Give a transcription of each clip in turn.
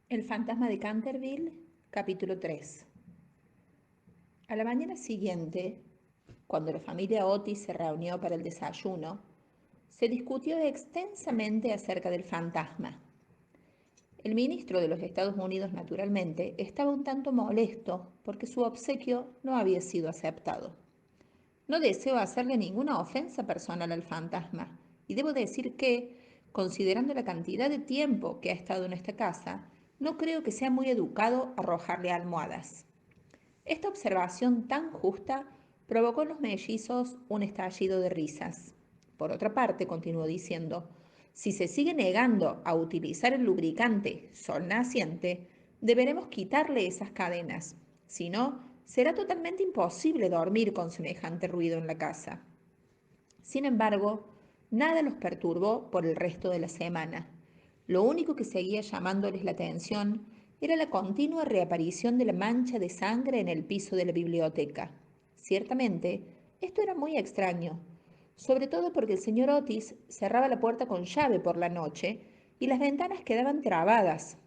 El fantasma de Canterville, capítulo 3. A la mañana siguiente, cuando la familia Otis se reunió para el desayuno, se discutió extensamente acerca del fantasma. El ministro de los Estados Unidos, naturalmente, estaba un tanto molesto porque su obsequio no había sido aceptado. No deseo hacerle ninguna ofensa personal al fantasma, y debo decir que, considerando la cantidad de tiempo que ha estado en esta casa, no creo que sea muy educado arrojarle almohadas. Esta observación tan justa provocó en los mellizos un estallido de risas. Por otra parte, continuó diciendo, si se sigue negando a utilizar el lubricante sol naciente, deberemos quitarle esas cadenas. Si no, será totalmente imposible dormir con semejante ruido en la casa. Sin embargo, nada los perturbó por el resto de la semana. Lo único que seguía llamándoles la atención era la continua reaparición de la mancha de sangre en el piso de la biblioteca. Ciertamente, esto era muy extraño, sobre todo porque el señor Otis cerraba la puerta con llave por la noche y las ventanas quedaban trabadas.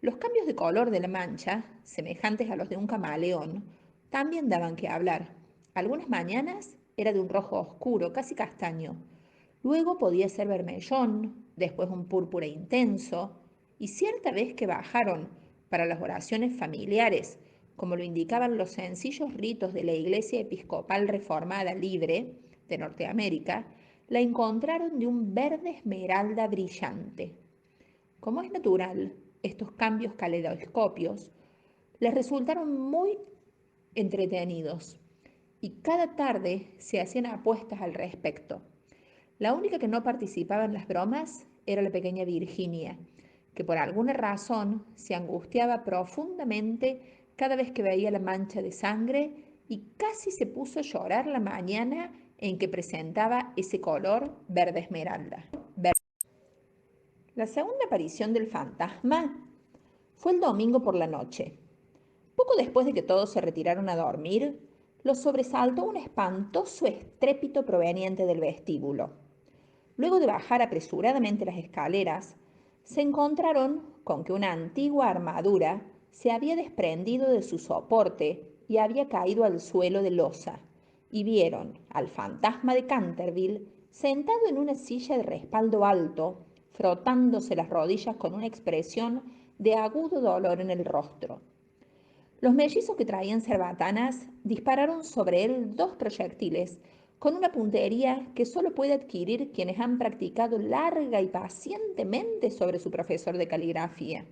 Los cambios de color de la mancha, semejantes a los de un camaleón, también daban que hablar. Algunas mañanas era de un rojo oscuro, casi castaño. Luego podía ser vermellón, después un púrpura intenso, y cierta vez que bajaron para las oraciones familiares, como lo indicaban los sencillos ritos de la Iglesia Episcopal Reformada Libre de Norteamérica, la encontraron de un verde esmeralda brillante. Como es natural, estos cambios caleidoscopios les resultaron muy entretenidos y cada tarde se hacían apuestas al respecto. La única que no participaba en las bromas era la pequeña Virginia, que por alguna razón se angustiaba profundamente cada vez que veía la mancha de sangre y casi se puso a llorar la mañana en que presentaba ese color verde esmeralda. La segunda aparición del fantasma fue el domingo por la noche. Poco después de que todos se retiraron a dormir, los sobresaltó un espantoso estrépito proveniente del vestíbulo. Luego de bajar apresuradamente las escaleras, se encontraron con que una antigua armadura se había desprendido de su soporte y había caído al suelo de losa, y vieron al fantasma de Canterville sentado en una silla de respaldo alto, frotándose las rodillas con una expresión de agudo dolor en el rostro. Los mellizos que traían cerbatanas dispararon sobre él dos proyectiles, con una puntería que solo puede adquirir quienes han practicado larga y pacientemente sobre su profesor de caligrafía.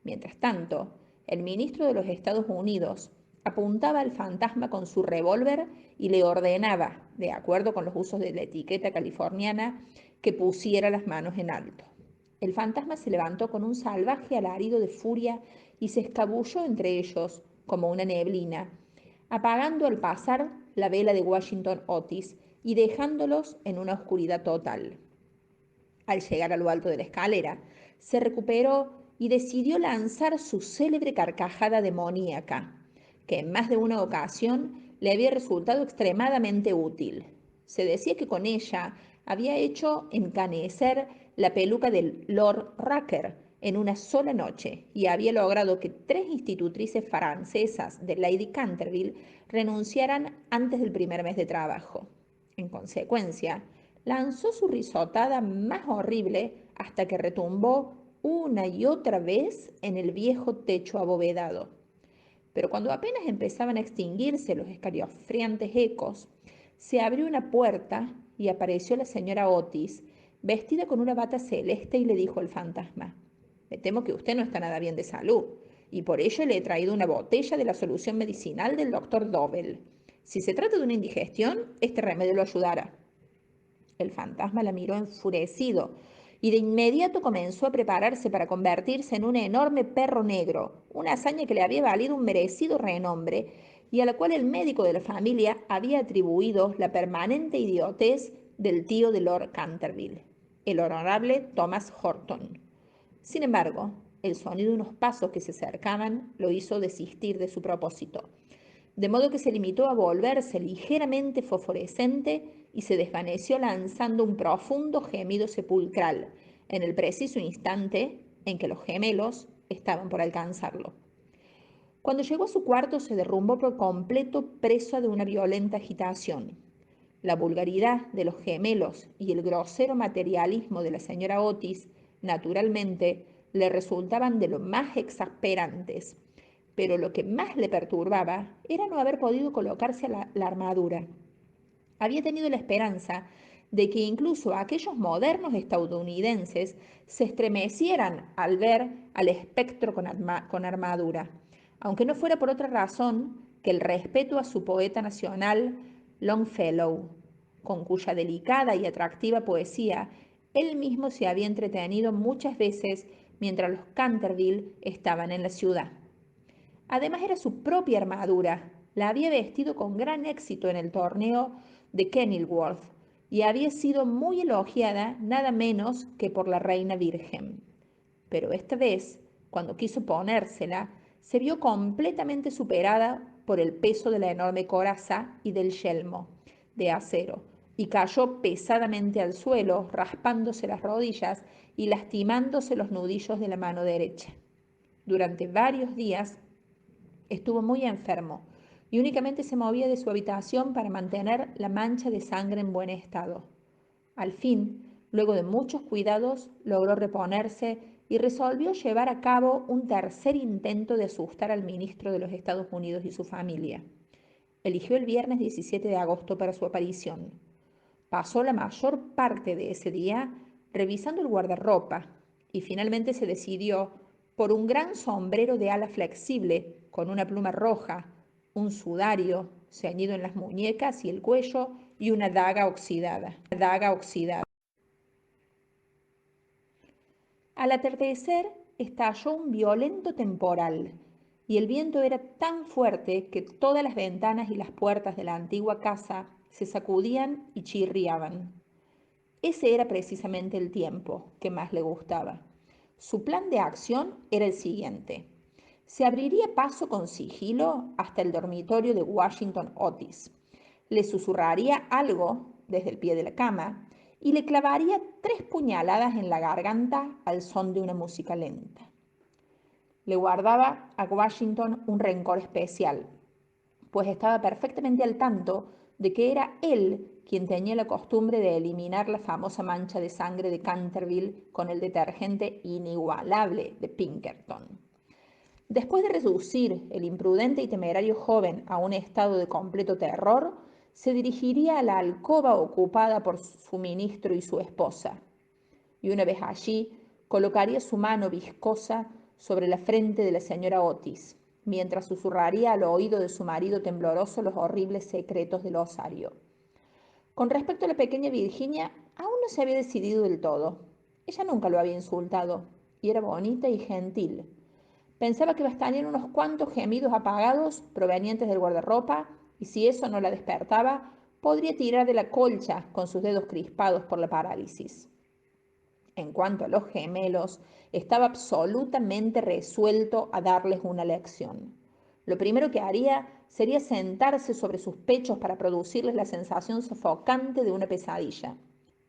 Mientras tanto, el ministro de los Estados Unidos apuntaba al fantasma con su revólver y le ordenaba, de acuerdo con los usos de la etiqueta californiana, que pusiera las manos en alto. El fantasma se levantó con un salvaje alarido de furia y se escabulló entre ellos como una neblina, apagando al pasar la vela de Washington Otis y dejándolos en una oscuridad total. Al llegar a lo alto de la escalera, se recuperó y decidió lanzar su célebre carcajada demoníaca, que en más de una ocasión le había resultado extremadamente útil. Se decía que con ella había hecho encanecer la peluca del Lord Rucker en una sola noche y había logrado que 3 institutrices francesas de Lady Canterville renunciaran antes del primer mes de trabajo. En consecuencia, lanzó su risotada más horrible hasta que retumbó una y otra vez en el viejo techo abovedado. Pero cuando apenas empezaban a extinguirse los escalofriantes ecos, se abrió una puerta y apareció la señora Otis, vestida con una bata celeste, y le dijo al fantasma: me temo que usted no está nada bien de salud, y por ello le he traído una botella de la solución medicinal del doctor Dobell. Si se trata de una indigestión, este remedio lo ayudará. El fantasma la miró enfurecido y de inmediato comenzó a prepararse para convertirse en un enorme perro negro, una hazaña que le había valido un merecido renombre y a la cual el médico de la familia había atribuido la permanente idiotez del tío de Lord Canterville, el honorable Thomas Horton. Sin embargo, el sonido de unos pasos que se acercaban lo hizo desistir de su propósito, de modo que se limitó a volverse ligeramente fosforescente y se desvaneció lanzando un profundo gemido sepulcral, en el preciso instante en que los gemelos estaban por alcanzarlo. Cuando llegó a su cuarto se derrumbó por completo, presa de una violenta agitación. La vulgaridad de los gemelos y el grosero materialismo de la señora Otis, naturalmente, le resultaban de lo más exasperantes, pero lo que más le perturbaba era no haber podido colocarse la armadura. Había tenido la esperanza de que incluso aquellos modernos estadounidenses se estremecieran al ver al espectro con armadura, aunque no fuera por otra razón que el respeto a su poeta nacional, Longfellow, con cuya delicada y atractiva poesía él mismo se había entretenido muchas veces mientras los Canterville estaban en la ciudad. Además era su propia armadura, la había vestido con gran éxito en el torneo de Kenilworth y había sido muy elogiada nada menos que por la reina virgen. Pero esta vez, cuando quiso ponérsela, se vio completamente superada por el peso de la enorme coraza y del yelmo de acero, y cayó pesadamente al suelo, raspándose las rodillas y lastimándose los nudillos de la mano derecha. Durante varios días estuvo muy enfermo y únicamente se movía de su habitación para mantener la mancha de sangre en buen estado. Al fin, luego de muchos cuidados, logró reponerse y resolvió llevar a cabo un tercer intento de asustar al ministro de los Estados Unidos y su familia. Eligió el viernes 17 de agosto para su aparición. Pasó la mayor parte de ese día revisando el guardarropa y finalmente se decidió por un gran sombrero de ala flexible con una pluma roja, un sudario ceñido en las muñecas y el cuello y una daga oxidada. Al atardecer estalló un violento temporal y el viento era tan fuerte que todas las ventanas y las puertas de la antigua casa se sacudían y chirriaban. Ese era precisamente el tiempo que más le gustaba. Su plan de acción era el siguiente. Se abriría paso con sigilo hasta el dormitorio de Washington Otis. Le susurraría algo desde el pie de la cama y le clavaría 3 puñaladas en la garganta al son de una música lenta. Le guardaba a Washington un rencor especial, pues estaba perfectamente al tanto de que era él quien tenía la costumbre de eliminar la famosa mancha de sangre de Canterville con el detergente inigualable de Pinkerton. Después de reducir el imprudente y temerario joven a un estado de completo terror, se dirigiría a la alcoba ocupada por su ministro y su esposa, y una vez allí colocaría su mano viscosa sobre la frente de la señora Otis, mientras susurraría al oído de su marido tembloroso los horribles secretos del osario. Con respecto a la pequeña Virginia, aún no se había decidido del todo. Ella nunca lo había insultado, y era bonita y gentil. Pensaba que bastarían unos cuantos gemidos apagados provenientes del guardarropa, y si eso no la despertaba, podría tirar de la colcha con sus dedos crispados por la parálisis. En cuanto a los gemelos, estaba absolutamente resuelto a darles una lección. Lo primero que haría sería sentarse sobre sus pechos para producirles la sensación sofocante de una pesadilla.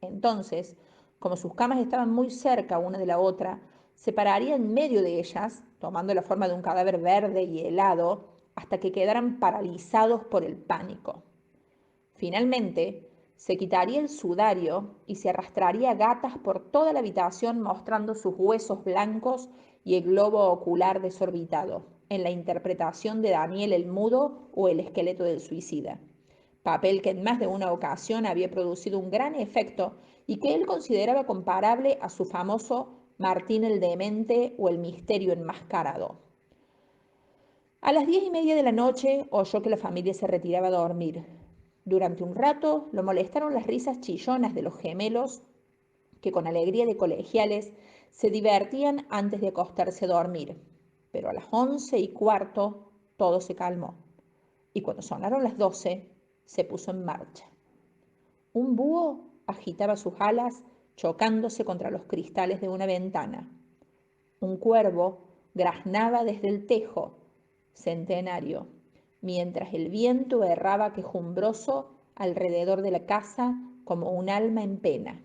Entonces, como sus camas estaban muy cerca una de la otra, se pararía en medio de ellas, tomando la forma de un cadáver verde y helado, hasta que quedaran paralizados por el pánico. Finalmente, se quitaría el sudario y se arrastraría a gatas por toda la habitación mostrando sus huesos blancos y el globo ocular desorbitado, en la interpretación de Daniel el Mudo o el esqueleto del suicida, papel que en más de una ocasión había producido un gran efecto y que él consideraba comparable a su famoso Martín el Demente o el Misterio Enmascarado. A las 10:30 de la noche oyó que la familia se retiraba a dormir. Durante un rato lo molestaron las risas chillonas de los gemelos que con alegría de colegiales se divertían antes de acostarse a dormir. Pero a las 11:15 todo se calmó y cuando sonaron las 12 se puso en marcha. Un búho agitaba sus alas chocándose contra los cristales de una ventana. Un cuervo graznaba desde el tejo centenario, mientras el viento erraba quejumbroso alrededor de la casa como un alma en pena.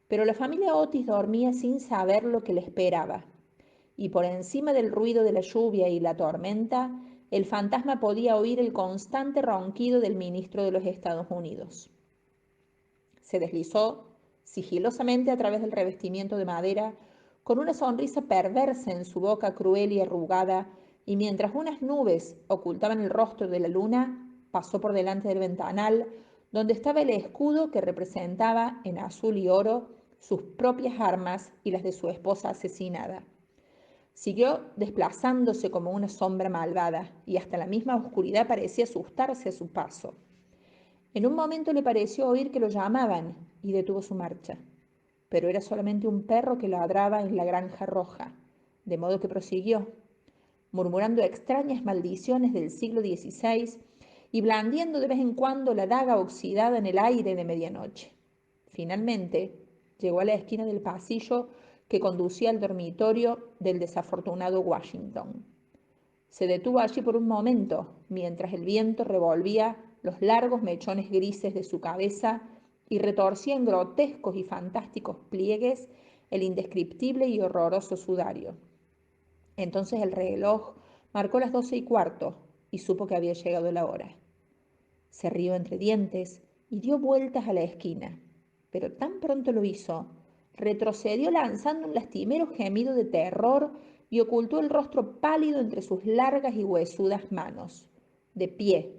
Pero la familia Otis dormía sin saber lo que le esperaba, y por encima del ruido de la lluvia y la tormenta, el fantasma podía oír el constante ronquido del ministro de los Estados Unidos. Se deslizó sigilosamente a través del revestimiento de madera, con una sonrisa perversa en su boca cruel y arrugada, y mientras unas nubes ocultaban el rostro de la luna, pasó por delante del ventanal, donde estaba el escudo que representaba en azul y oro sus propias armas y las de su esposa asesinada. Siguió desplazándose como una sombra malvada, y hasta la misma oscuridad parecía asustarse a su paso. En un momento le pareció oír que lo llamaban y detuvo su marcha, pero era solamente un perro que ladraba en la granja roja, de modo que prosiguió, murmurando extrañas maldiciones del siglo XVI y blandiendo de vez en cuando la daga oxidada en el aire de medianoche. Finalmente, llegó a la esquina del pasillo que conducía al dormitorio del desafortunado Washington. Se detuvo allí por un momento, mientras el viento revolvía los largos mechones grises de su cabeza y retorcía en grotescos y fantásticos pliegues el indescriptible y horroroso sudario. Entonces el reloj marcó las 12:15 y supo que había llegado la hora. Se rió entre dientes y dio vueltas a la esquina, pero tan pronto lo hizo, retrocedió lanzando un lastimero gemido de terror y ocultó el rostro pálido entre sus largas y huesudas manos. De pie,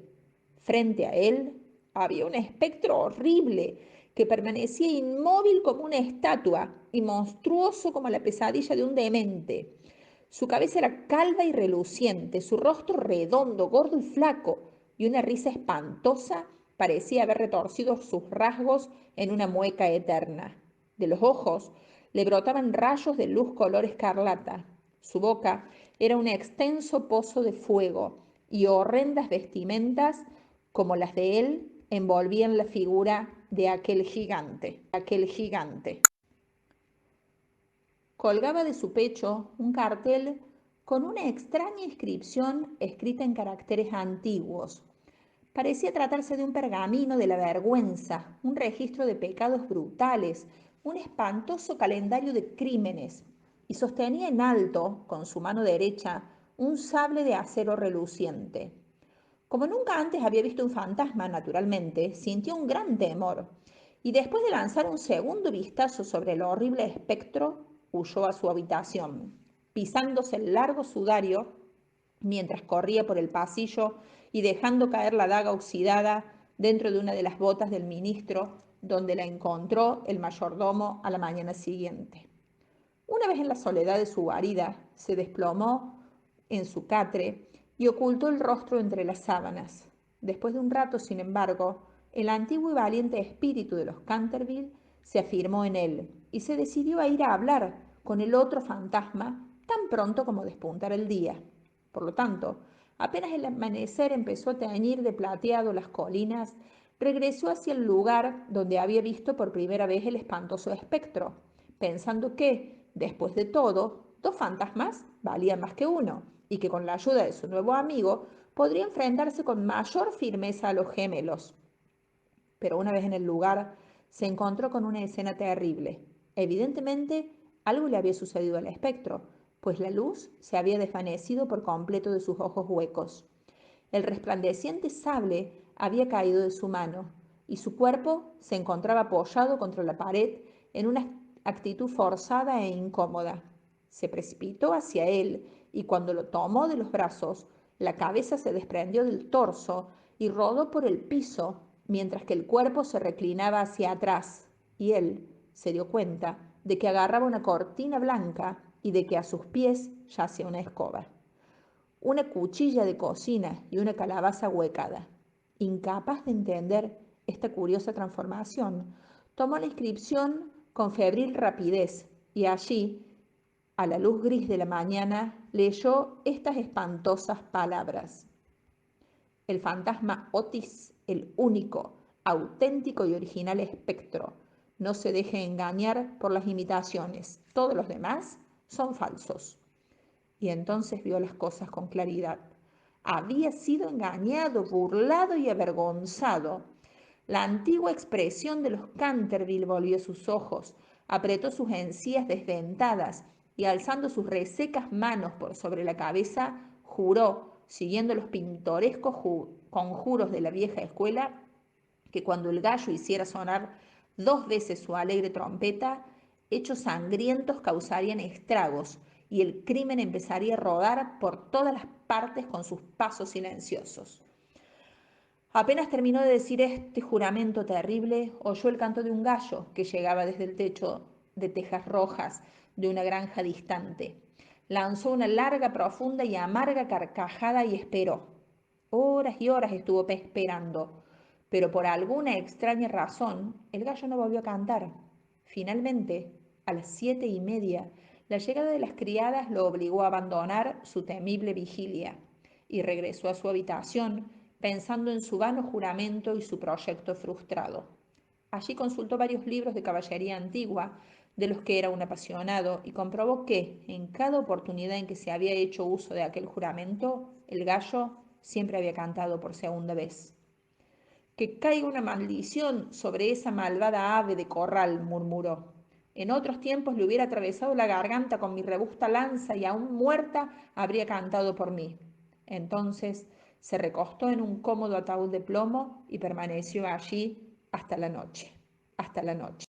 frente a él, había un espectro horrible que permanecía inmóvil como una estatua y monstruoso como la pesadilla de un demente. Su cabeza era calva y reluciente, su rostro redondo, gordo y flaco, y una risa espantosa parecía haber retorcido sus rasgos en una mueca eterna. De los ojos le brotaban rayos de luz color escarlata. Su boca era un extenso pozo de fuego, y horrendas vestimentas como las de él envolvían la figura de aquel gigante. Colgaba de su pecho un cartel con una extraña inscripción escrita en caracteres antiguos. Parecía tratarse de un pergamino de la vergüenza, un registro de pecados brutales, un espantoso calendario de crímenes, y sostenía en alto, con su mano derecha, un sable de acero reluciente. Como nunca antes había visto un fantasma, naturalmente, sintió un gran temor, y después de lanzar un segundo vistazo sobre el horrible espectro, huyó a su habitación, pisándose el largo sudario mientras corría por el pasillo y dejando caer la daga oxidada dentro de una de las botas del ministro, donde la encontró el mayordomo a la mañana siguiente. Una vez en la soledad de su guarida, se desplomó en su catre y ocultó el rostro entre las sábanas. Después de un rato, sin embargo, el antiguo y valiente espíritu de los Canterville se afirmó en él y se decidió a ir a hablar con el otro fantasma tan pronto como despuntara el día. Por lo tanto, apenas el amanecer empezó a teñir de plateado las colinas, regresó hacia el lugar donde había visto por primera vez el espantoso espectro, pensando que, después de todo, dos fantasmas valían más que uno, y que con la ayuda de su nuevo amigo podría enfrentarse con mayor firmeza a los gemelos. Pero una vez en el lugar, se encontró con una escena terrible. Evidentemente, algo le había sucedido al espectro, pues la luz se había desvanecido por completo de sus ojos huecos. El resplandeciente sable había caído de su mano, y su cuerpo se encontraba apoyado contra la pared en una actitud forzada e incómoda. Se precipitó hacia él y cuando lo tomó de los brazos, la cabeza se desprendió del torso y rodó por el piso mientras que el cuerpo se reclinaba hacia atrás y él se dio cuenta de que agarraba una cortina blanca y de que a sus pies yacía una escoba, una cuchilla de cocina y una calabaza huecada. Incapaz de entender esta curiosa transformación, tomó la inscripción con febril rapidez y allí, a la luz gris de la mañana, leyó estas espantosas palabras. El fantasma Otis, el único, auténtico y original espectro. No se deje engañar por las imitaciones. Todos los demás son falsos. Y entonces vio las cosas con claridad. Había sido engañado, burlado y avergonzado. La antigua expresión de los Canterville volvió sus ojos, apretó sus encías desdentadas y alzando sus resecas manos por sobre la cabeza, juró, siguiendo los pintorescos conjuros de la vieja escuela, que cuando el gallo hiciera sonar 2 veces su alegre trompeta, hechos sangrientos causarían estragos y el crimen empezaría a rodar por todas las partes con sus pasos silenciosos. Apenas terminó de decir este juramento terrible, oyó el canto de un gallo que llegaba desde el techo de tejas rojas de una granja distante. Lanzó una larga, profunda y amarga carcajada y esperó. Horas y horas estuvo esperando, pero por alguna extraña razón el gallo no volvió a cantar. Finalmente, a las 7:30, la llegada de las criadas lo obligó a abandonar su temible vigilia y regresó a su habitación pensando en su vano juramento y su proyecto frustrado. Allí consultó varios libros de caballería antigua, de los que era un apasionado, y comprobó que, en cada oportunidad en que se había hecho uso de aquel juramento, el gallo siempre había cantado por segunda vez. Que caiga una maldición sobre esa malvada ave de corral, murmuró. En otros tiempos le hubiera atravesado la garganta con mi robusta lanza y aún muerta habría cantado por mí. Entonces se recostó en un cómodo ataúd de plomo y permaneció allí hasta la noche. Hasta la noche.